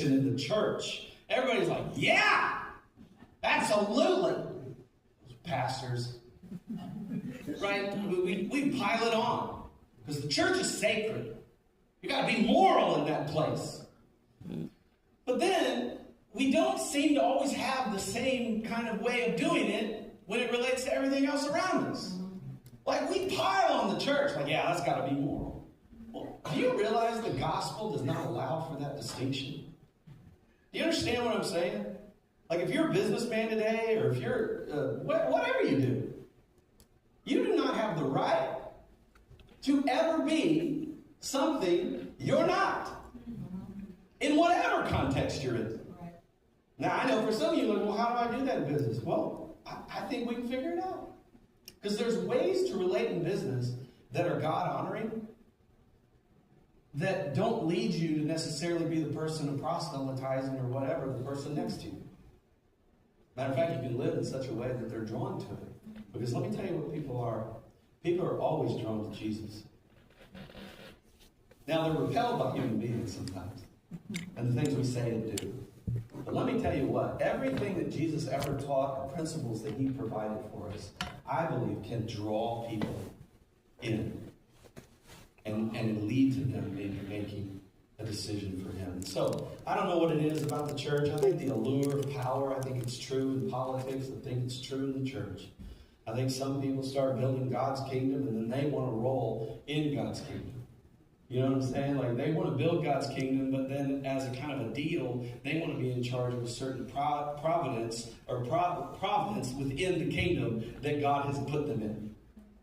position in the church, everybody's like, yeah, absolutely. Pastors, right? We pile it on because the church is sacred. You got to be moral in that place. But then we don't seem to always have the same kind of way of doing it when it relates to everything else around us. Like we pile on the church, like, yeah, that's got to be moral. Well, do you realize the gospel does not allow for that distinction? Do you understand what I'm saying? Like if you're a businessman today, or if you're whatever you do, you do not have the right to ever be something you're not. In whatever context you're in. Now, I know for some of you, like, well, how do I do that in business? Well, I think we can figure it out. Because there's ways to relate in business that are God-honoring, that don't lead you to necessarily be the person proselytizing or whatever the person next to you. Matter of fact, you can live in such a way that they're drawn to it. Because let me tell you what people are. People are always drawn to Jesus. Now, they're repelled by human beings sometimes. And the things we say and do. But let me tell you what, everything that Jesus ever taught, the principles that he provided for us, I believe can draw people in and lead to them making a decision for him. So, I don't know what it is about the church. I think the allure of power, I think it's true in politics. I think it's true in the church. I think some people start building God's kingdom and then they want to roll in God's kingdom. You know what I'm saying? Like they want to build God's kingdom, but then as a kind of a deal, they want to be in charge of a certain providence within the kingdom that God has put them in.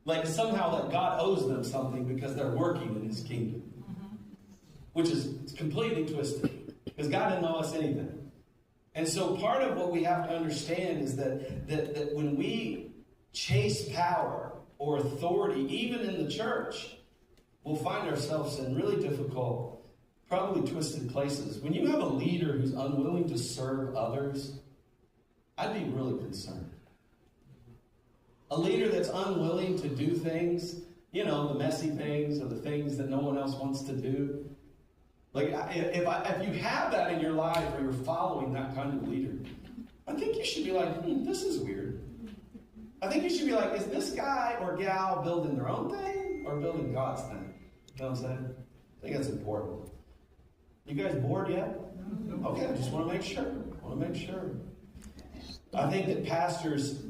Like somehow that God owes them something because they're working in his kingdom. Which is completely twisted. Because God didn't owe us anything. And so part of what we have to understand is that when we chase power or authority, even in the church, we'll find ourselves in really difficult, probably twisted places. When you have a leader who's unwilling to serve others, I'd be really concerned. A leader that's unwilling to do things, you know, the messy things or the things that no one else wants to do. Like, if you have that in your life or you're following that kind of leader, I think you should be like, this is weird. I think you should be like, is this guy or gal building their own thing or building God's thing? You know what I'm saying? I think that's important. You guys bored yet? Okay, I just want to make sure. I think that pastors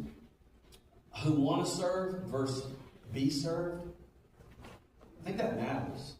who want to serve versus be served, I think that matters.